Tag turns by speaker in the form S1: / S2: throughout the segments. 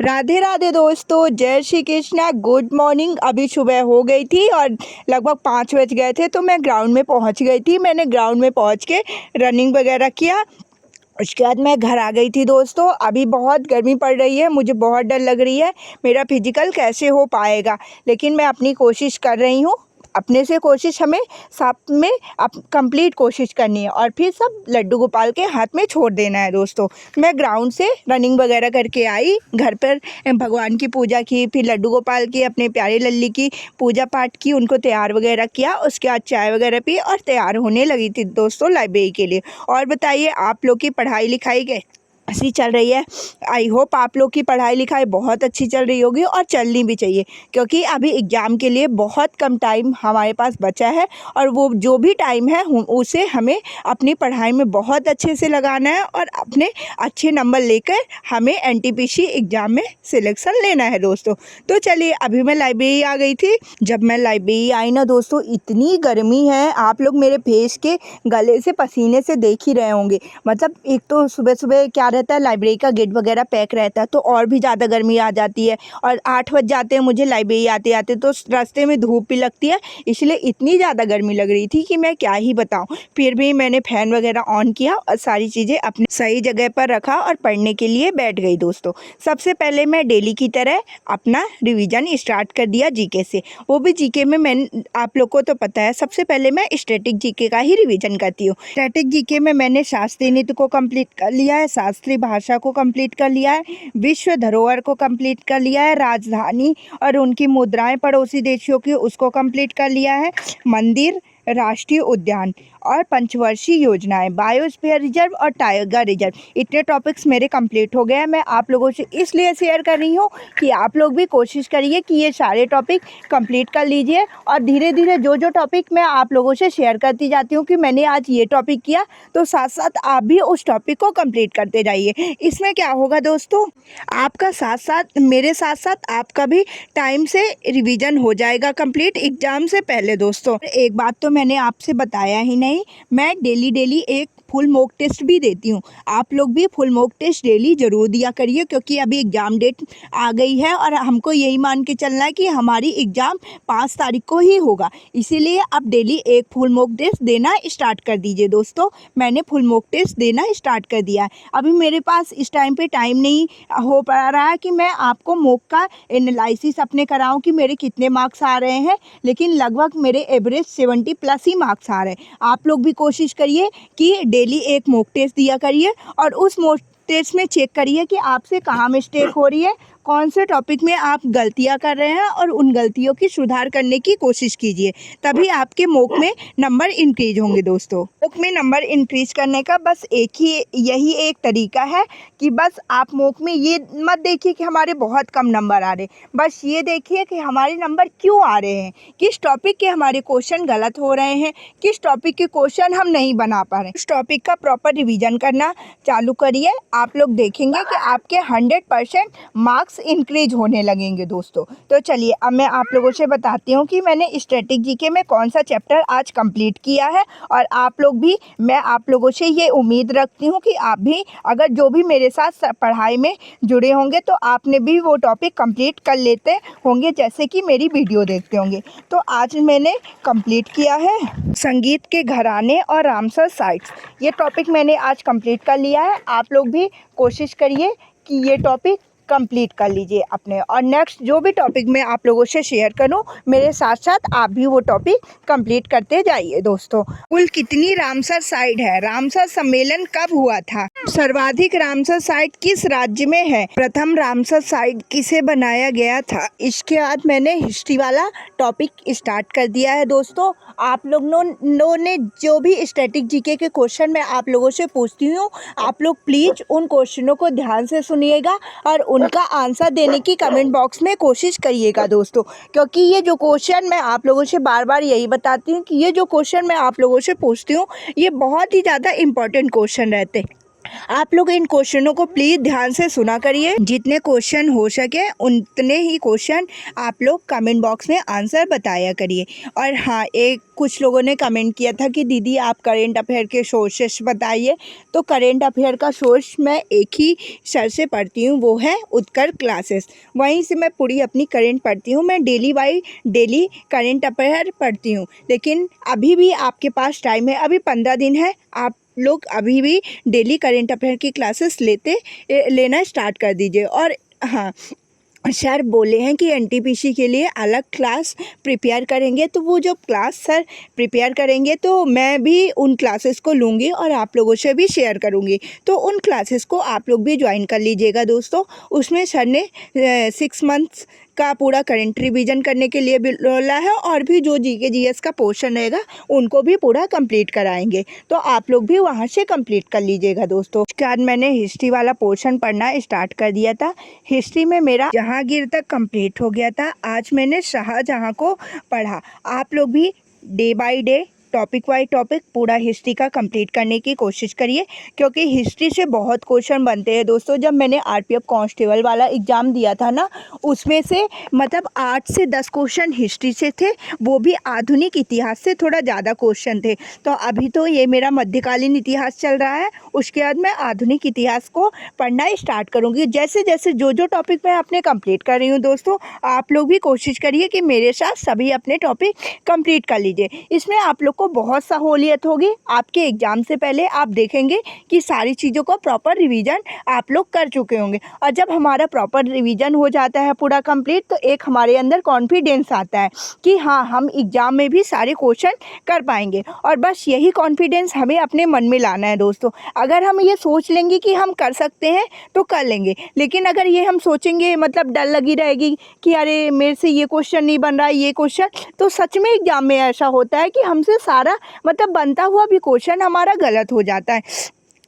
S1: राधे राधे दोस्तों, जय Shri Krishna. Good morning. अभी सुबह हो गई थी और लगभग 5 बज गए थे तो मैं ग्राउंड में पहुंच गई थी। मैंने ग्राउंड में पहुंच के रनिंग वगैरह किया। उसके बाद मैं घर आ गई थी दोस्तों। अभी बहुत गर्मी पड़ रही है, मुझे बहुत डर लग रही है मेरा फिजिकल कैसे हो पाएगा, लेकिन मैं अपनी कोशिश कर रही हूँ। अपने से कोशिश हमें साथ में कंप्लीट कोशिश करनी है और फिर सब लड्डू गोपाल के हाथ में छोड़ देना है दोस्तों। मैं ग्राउंड से रनिंग वगैरह करके आई, घर पर भगवान की पूजा की, फिर लड्डू गोपाल की, अपने प्यारे लल्ली की पूजा पाठ की, उनको तैयार वगैरह किया। उसके बाद चाय वगैरह पी और तैयार होने लगी थी दोस्तों लाइब्रेरी के लिए। और बताइए आप लोग की पढ़ाई लिखाई ऐसी चल रही है? आई होप आप लोग की पढ़ाई लिखाई बहुत अच्छी चल रही होगी और चलनी भी चाहिए, क्योंकि अभी एग्ज़ाम के लिए बहुत कम टाइम हमारे पास बचा है और वो जो भी टाइम है उसे हमें अपनी पढ़ाई में बहुत अच्छे से लगाना है और अपने अच्छे नंबर लेकर हमें एनटीपीसी एग्ज़ाम में सिलेक्शन लेना है दोस्तों। तो चलिए, अभी मैं लाइब्रेरी आ गई थी। जब मैं लाइब्रेरी आई ना दोस्तों, इतनी गर्मी है, आप लोग मेरे फेस के गले से पसीने से देख ही रहे होंगे। मतलब एक तो सुबह सुबह क्या रहता है, लाइब्रेरी का गेट वगैरह पैक रहता है तो और भी ज़्यादा गर्मी आ जाती है। और 8 बज जाते हैं मुझे लाइब्रेरी आते आते, तो रास्ते में धूप भी लगती है, इसलिए इतनी ज़्यादा गर्मी लग रही थी कि मैं क्या ही बताऊं। फिर भी मैंने फ़ैन वगैरह ऑन किया और सारी चीज़ें अपनी सही जगह पर रखा और पढ़ने के लिए बैठ गई दोस्तों। सबसे पहले मैं डेली की तरह अपना रिविज़न स्टार्ट कर दिया जीके से। वो भी जीके में आप लोग को तो पता है, सबसे पहले मैं स्टैटिक जीके का ही रिविज़न करती हूँ। स्टैटिक जीके में मैंने शास्त्रीय नृत्य को कंप्लीट कर लिया है, शास्त्रीय भाषा को कंप्लीट कर लिया है, विश्व धरोहर को कंप्लीट कर लिया है, राजधानी और उनकी मुद्राएं पड़ोसी देशों की उसको कंप्लीट कर लिया है, मंदिर, राष्ट्रीय उद्यान और पंचवर्षीय योजनाएं, बायोस्फीयर रिजर्व और टाइगर रिजर्व, इतने टॉपिक्स मेरे कंप्लीट हो गए हैं। मैं आप लोगों से इसलिए शेयर कर रही हूँ कि आप लोग भी कोशिश करिए कि ये सारे टॉपिक कंप्लीट कर लीजिए। और धीरे धीरे जो जो टॉपिक मैं आप लोगों से शेयर करती जाती हूँ कि मैंने आज ये टॉपिक किया, तो साथ साथ आप भी उस टॉपिक को कंप्लीट करते जाइए। इसमें क्या होगा दोस्तों, आपका साथ साथ मेरे साथ साथ आपका भी टाइम से रिवीजन हो जाएगा कंप्लीट एग्ज़ाम से पहले दोस्तों। एक बात तो मैंने आपसे बताया ही नहीं, मैं डेली एक फुल मॉक टेस्ट भी देती हूँ। आप लोग भी फुल मॉक टेस्ट डेली ज़रूर दिया करिए, क्योंकि अभी एग्ज़ाम डेट आ गई है और हमको यही मान के चलना है कि हमारी एग्ज़ाम 5 तारीख को ही होगा। इसीलिए आप डेली एक फुल मॉक टेस्ट देना स्टार्ट कर दीजिए दोस्तों। मैंने फुल मॉक टेस्ट देना स्टार्ट कर दिया है। अभी मेरे पास इस टाइम पे टाइम नहीं हो पा रहा है कि मैं आपको मॉक का एनालिसिस अपने कराऊँ कि मेरे कितने मार्क्स आ रहे हैं, लेकिन लगभग मेरे एवरेज 70 प्लस ही मार्क्स आ रहे हैं। आप लोग भी कोशिश करिए कि डेली एक मॉक टेस्ट दिया करिए और उस मॉक टेस्ट में चेक करिए कि आपसे कहाँ मिस्टेक हो रही है, कौन से टॉपिक में आप गलतियां कर रहे हैं और उन गलतियों की सुधार करने की कोशिश कीजिए। तभी आपके मॉक में नंबर इंक्रीज होंगे दोस्तों। मॉक में नंबर इंक्रीज करने का बस यही एक तरीका है कि बस आप मॉक में ये मत देखिए कि हमारे बहुत कम नंबर आ रहे, बस ये देखिए कि हमारे नंबर क्यों आ रहे हैं, किस टॉपिक के हमारे क्वेश्चन गलत हो रहे हैं, किस टॉपिक के क्वेश्चन हम नहीं बना पा रहे हैं। उस टॉपिक का प्रॉपर रिविजन करना चालू करिए, आप लोग देखेंगे कि आपके 100% मार्क्स इंक्रीज होने लगेंगे दोस्तों। तो चलिए, अब मैं आप लोगों से बताती हूँ कि मैंने स्टैटिक जीके में कौन सा चैप्टर आज कंप्लीट किया है। और आप लोग भी, मैं आप लोगों से ये उम्मीद रखती हूँ कि आप भी अगर जो भी मेरे साथ पढ़ाई में जुड़े होंगे तो आपने भी वो टॉपिक कंप्लीट कर लेते होंगे, जैसे कि मेरी वीडियो देखते होंगे। तो आज मैंने कंप्लीट किया है संगीत के घराने और रामसर साइट्स, ये टॉपिक मैंने आज कंप्लीट कर लिया है। आप लोग भी कोशिश करिए कि ये टॉपिक कंप्लीट कर लीजिए अपने, और नेक्स्ट जो भी टॉपिक मैं आप लोगों से शेयर करूं, मेरे साथ साथ आप भी वो टॉपिक कंप्लीट करते जाइए दोस्तों। कुल कितनी रामसर साइट है? रामसर सम्मेलन कब हुआ था? सर्वाधिक रामसर साइट किस राज्य में है? प्रथम रामसर साइट किसे बनाया गया था? इसके बाद मैंने हिस्ट्री वाला टॉपिक स्टार्ट कर दिया है दोस्तों। आप लोगों ने जो भी स्टैटिक जीके के क्वेश्चन मैं आप लोगों से पूछती हूँ, आप लोग प्लीज़ उन क्वेश्चनों को ध्यान से सुनिएगा और उनका आंसर देने की कमेंट बॉक्स में कोशिश करिएगा दोस्तों। क्योंकि ये जो क्वेश्चन मैं आप लोगों से बार बार यही बताती हूँ कि ये जो क्वेश्चन मैं आप लोगों से पूछती हूँ, ये बहुत ही ज़्यादा इम्पोर्टेंट क्वेश्चन रहते हैं। आप लोग इन क्वेश्चनों को प्लीज़ ध्यान से सुना करिए। जितने क्वेश्चन हो सके उतने ही क्वेश्चन आप लोग कमेंट बॉक्स में आंसर बताया करिए। और हाँ, एक कुछ लोगों ने कमेंट किया था कि दीदी आप करेंट अफेयर के सोर्सेस बताइए। तो करेंट अफेयर का सोर्स मैं एक ही सर से पढ़ती हूँ, वो है उत्कर्ष क्लासेस। वहीं से मैं पूरी अपनी करेंट पढ़ती हूँ। मैं daily by daily current affair पढ़ती हूँ। लेकिन अभी भी आपके पास टाइम है, अभी 15 दिन है, आप लोग अभी भी डेली करेंट अफेयर की क्लासेस लेना स्टार्ट कर दीजिए। और हाँ, सर बोले हैं कि एनटीपीसी के लिए अलग क्लास प्रिपेयर करेंगे, तो वो जो क्लास सर प्रिपेयर करेंगे तो मैं भी उन क्लासेस को लूँगी और आप लोगों से भी शेयर करूँगी। तो उन क्लासेस को आप लोग भी ज्वाइन कर लीजिएगा दोस्तों। उसमें सर ने 6 मंथ्स का पूरा करंट रिवीजन करने के लिए भी बोला है, और भी जो जीके जीएस का पोर्शन रहेगा उनको भी पूरा कंप्लीट कराएंगे। तो आप लोग भी वहाँ से कंप्लीट कर लीजिएगा दोस्तों। उसके बाद मैंने हिस्ट्री वाला पोर्शन पढ़ना स्टार्ट कर दिया था। हिस्ट्री में मेरा जहांगीर तक कंप्लीट हो गया था। आज मैंने शाहजहां को पढ़ा। आप लोग भी day by day topic by topic पूरा हिस्ट्री का कंप्लीट करने की कोशिश करिए, क्योंकि हिस्ट्री से बहुत क्वेश्चन बनते हैं दोस्तों। जब मैंने आरपीएफ कांस्टेबल वाला एग्ज़ाम दिया था ना, उसमें से मतलब 8 से 10 क्वेश्चन हिस्ट्री से थे, वो भी आधुनिक इतिहास से थोड़ा ज़्यादा क्वेश्चन थे। तो अभी तो ये मेरा मध्यकालीन इतिहास चल रहा है, उसके बाद मैं आधुनिक इतिहास को पढ़ना स्टार्ट करूँगी। जैसे जैसे जो जो टॉपिक मैं अपने कंप्लीट कर रही हूँ दोस्तों, आप लोग भी कोशिश करिए कि मेरे साथ सभी अपने टॉपिक कंप्लीट कर लीजिए। इसमें आप लोग को बहुत सहूलियत होगी। आपके एग्ज़ाम से पहले आप देखेंगे कि सारी चीज़ों का प्रॉपर रिवीजन आप लोग कर चुके होंगे। और जब हमारा प्रॉपर रिवीजन हो जाता है पूरा कंप्लीट, तो एक हमारे अंदर कॉन्फिडेंस आता है कि हाँ, हम एग्ज़ाम में भी सारे क्वेश्चन कर पाएंगे। और बस यही कॉन्फिडेंस हमें अपने मन में लाना है दोस्तों। अगर हम ये सोच लेंगे कि हम कर सकते हैं तो कर लेंगे, लेकिन अगर ये हम सोचेंगे मतलब डर लगी रहेगी कि अरे मेरे से ये क्वेश्चन नहीं बन रहा है, ये क्वेश्चन, तो सच में एग्ज़ाम में ऐसा होता है कि हमसे सारा मतलब बनता हुआ भी क्वेश्चन हमारा गलत हो जाता है।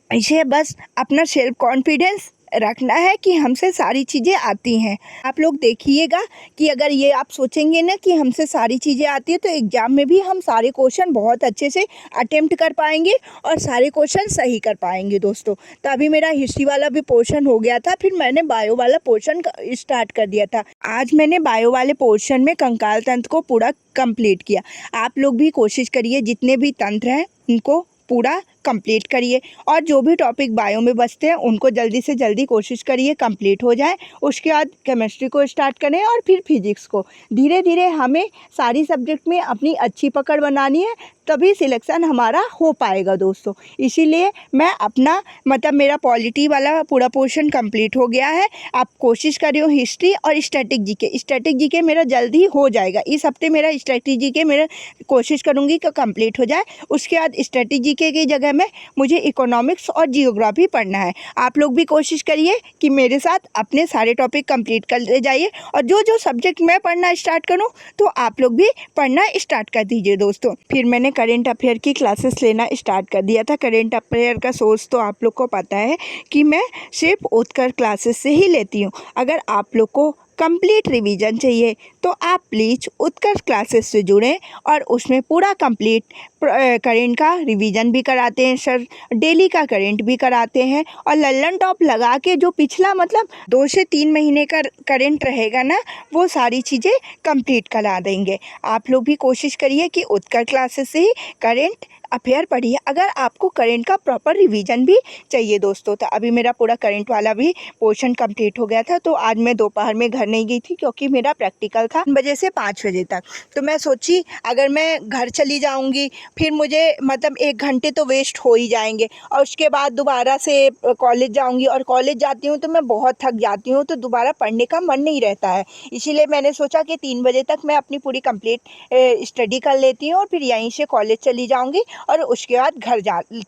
S1: इसे बस अपना सेल्फ कॉन्फिडेंस रखना है कि हमसे सारी चीज़ें आती हैं। आप लोग देखिएगा कि अगर ये आप सोचेंगे ना कि हमसे सारी चीज़ें आती हैं, तो एग्ज़ाम में भी हम सारे क्वेश्चन बहुत अच्छे से अटेम्प्ट कर पाएंगे और सारे क्वेश्चन सही कर पाएंगे दोस्तों। तो अभी मेरा हिस्ट्री वाला भी पोर्शन हो गया था, फिर मैंने बायो वाला पोर्शन स्टार्ट कर दिया था। आज मैंने बायो वाले पोर्शन में कंकाल तंत्र को पूरा कंप्लीट किया। आप लोग भी कोशिश करिए जितने भी तंत्र हैं उनको पूरा कंप्लीट करिए, और जो भी टॉपिक बायो में बचते हैं उनको जल्दी से जल्दी कोशिश करिए कंप्लीट हो जाए। उसके बाद केमिस्ट्री को स्टार्ट करें और फिर फिजिक्स को। धीरे धीरे हमें सारी सब्जेक्ट में अपनी अच्छी पकड़ बनानी है, तभी सिलेक्शन हमारा हो पाएगा दोस्तों। इसीलिए मैं अपना मतलब मेरा पॉलिटी वाला पूरा पोर्शन कंप्लीट हो गया है। आप कोशिश करिए हिस्ट्री और स्टैटिक जीके मेरा जल्दी हो जाएगा। इस हफ्ते मेरा स्टैटिक जीके मेरा कोशिश करूँगी कि कंप्लीट हो जाए। उसके बाद स्टैटिक जीके की जगह में मुझे इकोनॉमिक्स और जियोग्राफी पढ़ना है। आप लोग भी कोशिश करिए कि मेरे साथ अपने सारे टॉपिक कंप्लीट करते जाइए, और जो जो सब्जेक्ट मैं पढ़ना स्टार्ट करूं तो आप लोग भी पढ़ना स्टार्ट कर दीजिए दोस्तों। फिर मैंने करेंट अफेयर की क्लासेस लेना स्टार्ट कर दिया था। करेंट अफेयर का सोर्स तो आप लोग को पता है कि मैं सिर्फ उत्कर्ष क्लासेस से ही लेती हूँ। अगर आप लोग को कंप्लीट रिवीजन चाहिए तो आप प्लीज़ उत्कर्ष क्लासेस से जुड़ें, और उसमें पूरा कंप्लीट करेंट का रिवीजन भी कराते हैं सर, डेली का करेंट भी कराते हैं, और लल्लन टॉप लगा के जो पिछला मतलब 2 से 3 महीने का करेंट रहेगा ना, वो सारी चीज़ें कंप्लीट करा देंगे। आप लोग भी कोशिश करिए कि उत्कर्ष क्लासेस से ही करेंट अफेयर पढ़िए, अगर आपको करंट का प्रॉपर रिवीजन भी चाहिए दोस्तों। तो अभी मेरा पूरा करंट वाला भी पोर्शन कंप्लीट हो गया था। तो आज मैं दोपहर में घर नहीं गई थी क्योंकि मेरा प्रैक्टिकल था 3 बजे से 5 बजे तक। तो मैं सोची अगर मैं घर चली जाऊंगी फिर मुझे मतलब 1 घंटे तो वेस्ट हो ही जाएंगे, और उसके बाद दोबारा से कॉलेज जाऊँगी, और कॉलेज जाती हूँ तो मैं बहुत थक जाती हूँ, तो दोबारा पढ़ने का मन नहीं रहता है। इसीलिए मैंने सोचा कि 3 बजे तक मैं अपनी पूरी कंप्लीट स्टडी कर लेती हूँ, और फिर यहीं से कॉलेज चली जाऊँगी, और उसके बाद घर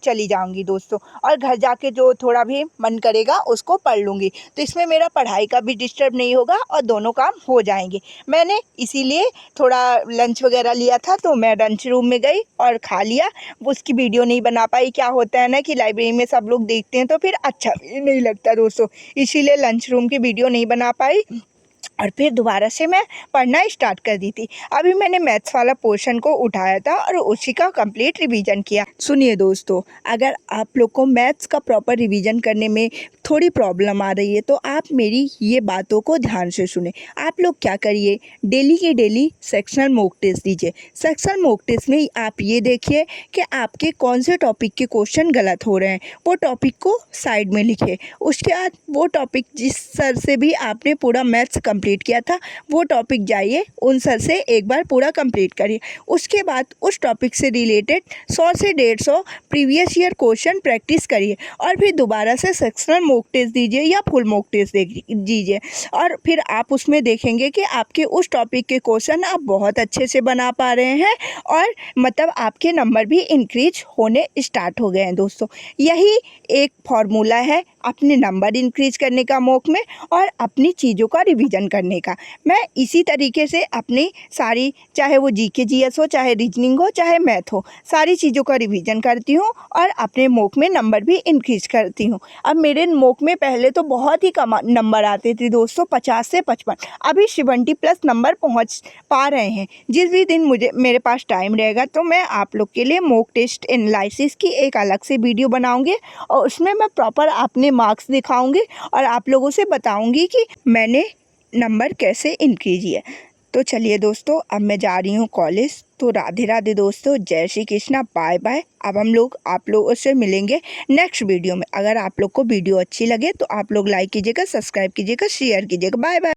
S1: चली जाऊंगी दोस्तों, और घर जाके जो थोड़ा भी मन करेगा उसको पढ़ लूँगी। तो इसमें मेरा पढ़ाई का भी डिस्टर्ब नहीं होगा और दोनों काम हो जाएंगे। मैंने इसीलिए थोड़ा लंच वगैरह लिया था, तो मैं लंच रूम में गई और खा लिया। उसकी वीडियो नहीं बना पाई। क्या होता है ना कि लाइब्रेरी में सब लोग देखते हैं तो फिर अच्छा नहीं लगता दोस्तों, इसीलिए लंच रूम की वीडियो नहीं बना पाई। और फिर दोबारा से मैं पढ़ना स्टार्ट कर दी थी। अभी मैंने मैथ्स वाला पोर्शन को उठाया था और उसी का कंप्लीट रिवीजन किया। सुनिए दोस्तों, अगर आप लोग को मैथ्स का प्रॉपर रिवीजन करने में थोड़ी प्रॉब्लम आ रही है तो आप मेरी ये बातों को ध्यान से सुने। आप लोग क्या करिए, डेली के डेली सेक्शनल मॉक टेस्ट दीजिए। सेक्शनल मॉक टेस्ट में आप ये देखिए कि आपके कौन से टॉपिक के क्वेश्चन गलत हो रहे हैं, वो टॉपिक को साइड में लिखिए। उसके बाद वो टॉपिक जिस सर से भी आपने पूरा मैथ्स कंप्लीट किया था वो टॉपिक जाइए उन सर से एक बार पूरा कंप्लीट करिए। उसके बाद उस टॉपिक से रिलेटेड 100 से 150 प्रीवियस ईयर क्वेश्चन प्रैक्टिस करिए और फिर दोबारा से सेक्शनल मॉक टेस्ट दीजिए या फुल मॉक टेस्ट दीजिए। और फिर आप उसमें देखेंगे कि आपके उस टॉपिक के क्वेश्चन आप बहुत अच्छे से बना पा रहे हैं और मतलब आपके नंबर भी इंक्रीज होने स्टार्ट हो गए हैं। दोस्तों, यही एक फॉर्मूला है अपने नंबर इंक्रीज करने का मॉक में और अपनी चीज़ों का रिवीजन करने का। मैं इसी तरीके से अपनी सारी, चाहे वो जीके जीएस हो, चाहे रीजनिंग हो, चाहे मैथ हो, सारी चीज़ों का रिवीजन करती हूँ और अपने मॉक में नंबर भी इंक्रीज करती हूँ। अब मेरे मॉक में पहले तो बहुत ही कम नंबर आते थे दोस्तों, 50 से 55, अभी 70+ नंबर पहुँच पा रहे हैं। जिस भी दिन मेरे पास टाइम रहेगा तो मैं आप लोग के लिए मॉक टेस्ट एनालिसिस की एक अलग से वीडियो बनाऊंगी और उसमें मैं प्रॉपर अपने मार्क्स दिखाऊंगी और आप लोगों से बताऊंगी कि मैंने नंबर कैसे इंक्रीज किए। तो चलिए दोस्तों, अब मैं जा रही हूँ कॉलेज। तो राधे राधे दोस्तों, जय श्री कृष्णा, बाय बाय। अब हम लोग आप लोगों से मिलेंगे नेक्स्ट वीडियो में। अगर आप लोग को वीडियो अच्छी लगे तो आप लोग लाइक कीजिएगा, सब्सक्राइब कीजिएगा, शेयर कीजिएगा। Bye bye.